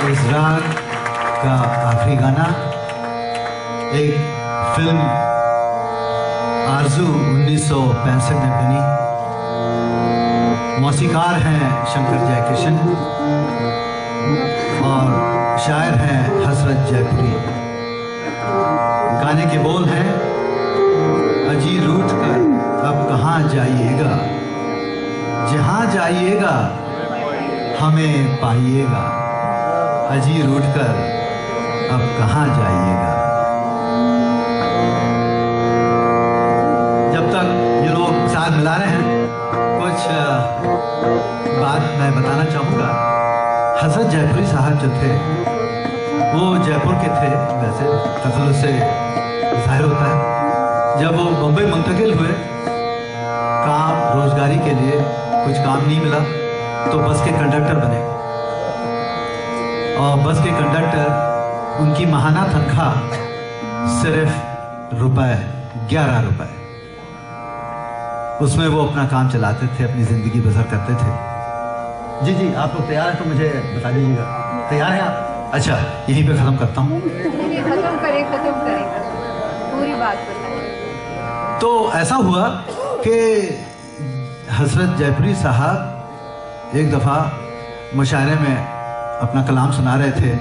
इस राग का आखिरी गाना एक फिल्म आरज़ू 1965 में बनी। मौसीकार हैं शंकर जयकिशन और शायर हैं हसरत जयपुरी। गाने के बोल हैं, अजी रूठ कर अब कहाँ जाइएगा, जहाँ जाइएगा हमें पाइएगा, अजी रूठ कर अब कहाँ जाइएगा। जब तक ये लोग साथ मिला रहे हैं, कुछ बात मैं बताना चाहूँगा। हसरत जयपुरी साहब जो थे वो जयपुर के थे, वैसे तसल्लुस से जाहिर होता है। जब वो बम्बई मुंतकिल हुए काम रोजगारी के लिए, कुछ काम नहीं मिला तो बस के कंडक्टर बने और बस के कंडक्टर उनकी माहाना तनख्वाह सिर्फ ₹11 रुपए, उसमें वो अपना काम चलाते थे, अपनी जिंदगी बसर करते थे। जी जी, आप लोग तैयार हैं तो मुझे बता दीजिएगा। तैयार हैं आप? अच्छा, यहीं पे खत्म करता हूँ। खत्म करें पूरी बात बताएं। तो ऐसा हुआ कि हसरत जयपुरी साहब एक दफ़ा मुशायरे में अपना कलाम सुना रहे थे,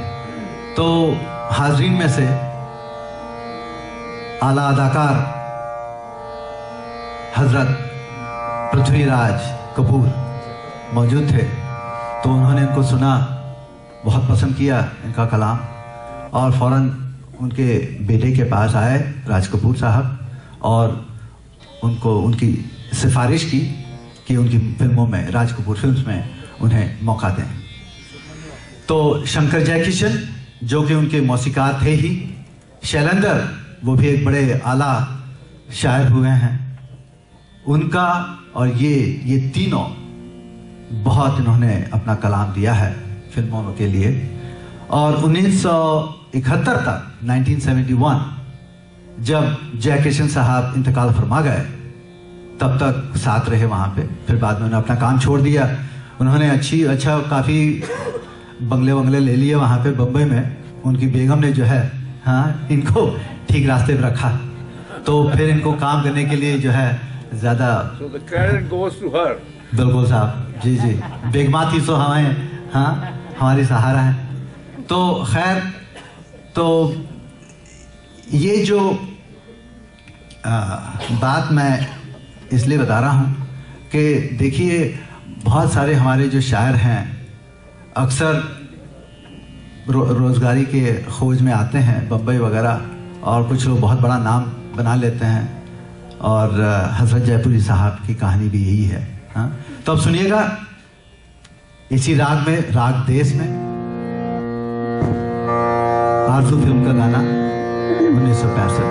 तो हाजरीन में से आला अदाकार हजरत पृथ्वीराज कपूर मौजूद थे। तो उन्होंने इनको सुना, बहुत पसंद किया इनका कलाम और फौरन उनके बेटे के पास आए राज कपूर साहब और उनको उनकी सिफारिश की कि उनकी फिल्मों में, राज कपूर फिल्म्स में उन्हें मौका दें। तो शंकर जयकिशन जो कि उनके मौसीकार थे ही, शैलेंद्र वो भी एक बड़े आला शायर हुए हैं, उनका और ये तीनों बहुत इन्होंने अपना कलाम दिया है फिल्मों के लिए। और 1971 तक 1971 जब जयकिशन साहब इंतकाल फरमा गए तब तक साथ रहे वहाँ पे। फिर बाद में उन्होंने अपना काम छोड़ दिया। उन्होंने अच्छा काफ़ी बंगले वंगले ले लिए वहाँ पे बम्बई में। उनकी बेगम ने जो है इनको ठीक रास्ते पे रखा, तो फिर इनको काम करने के लिए जो है ज़्यादा। So the credit goes to her. बिल्कुल साहब, जी जी, बेगमाती तो हमें हमारी सहारा है। तो खैर, तो ये जो बात मैं इसलिए बता रहा हूँ कि देखिए बहुत सारे हमारे जो शायर हैं अक्सर रोज़गारी के खोज में आते हैं बम्बई वगैरह, और कुछ लोग बहुत बड़ा नाम बना लेते हैं। और हसरत जयपुरी साहब की कहानी भी यही है। तो अब सुनिएगा इसी राग में, राग देश में, आरज़ू फिल्म का गाना 1965।